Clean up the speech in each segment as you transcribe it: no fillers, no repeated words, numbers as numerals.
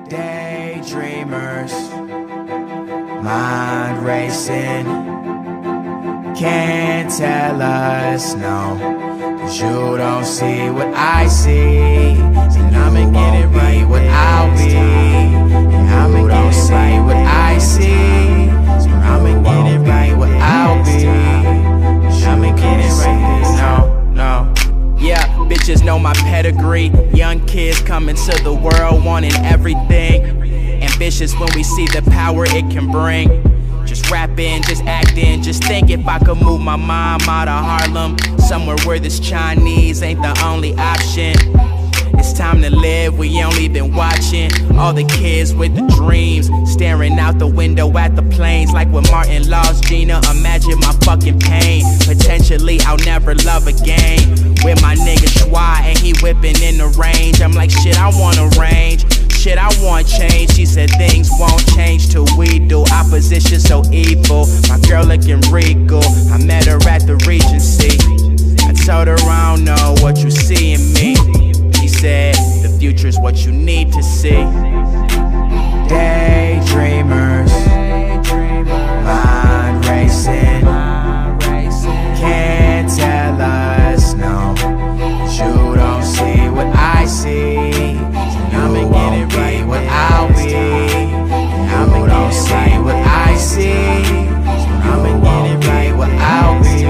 Daydreamers, mind racing, can't tell us no, 'cause you don't see what I see, and I'ma get it right what I'll be, and I'ma get it right what I see, so I'ma get it right what I'll be, I'ma get it right, no. Yeah, bitches know my pedigree. Young kids coming to the world wanting everything. Ambitious when we see the power it can bring. Just rapping, just acting, just think if I could move my mom out of Harlem, somewhere where this Chinese ain't the only option. It's time to live, we only been watching all the kids with the dreams, staring out the window at the planes, like when Martin lost Gina. Imagine my fucking pain, potentially I'll never love again. With my nigga Schwa and he whipping in the range, I'm like shit, I wanna range, shit, I want change. She said things won't change till we do. Opposition so evil, my girl looking regal. I met her at the Regency. I told her I don't know what you see in me. She said the future's what you need to see. Daydreamers, mind racing, can't tell us no, 'cause you don't see what I see, and I'ma get it right what I'll be, and I'ma get it right what I see, so I'ma get it right what I'll be,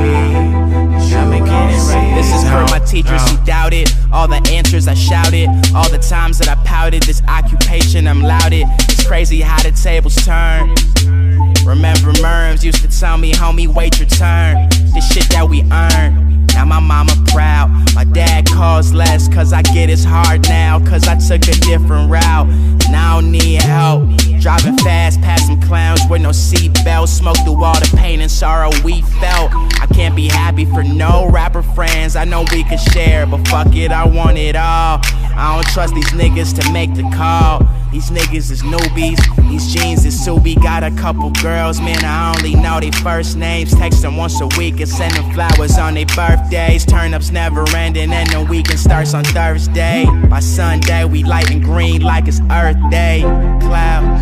I'ma get it right. This is for my teachers who doubted all the answers I shouted, all the times that I pouted. This occupation I'm lauded. It's crazy how the tables turn. Remember Merms used to tell me, homie, wait your turn. This shit that we earn. Now my mama proud. My dad calls less, 'cause I get it's hard now, 'cause I took a different route, and I don't need help. Driving fast past some clowns with no seatbelt. Smoke through all the pain and sorrow we felt. I can't be happy for no rapper friends. I know we could share, but fuck it, I want it all. I don't trust these niggas to make the call. These niggas is newbies, these jeans is Subi. Got a couple girls, man, I only know they first names. Text them once a week and send them flowers on their birthdays. Turn-ups never ending and the weekend starts on Thursday. By Sunday, we light and green like it's Earth Day. Clouds.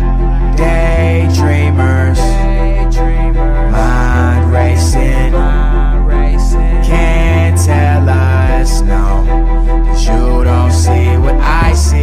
Daydreamers, mind racing, can't tell us no, 'cause you don't see what I see.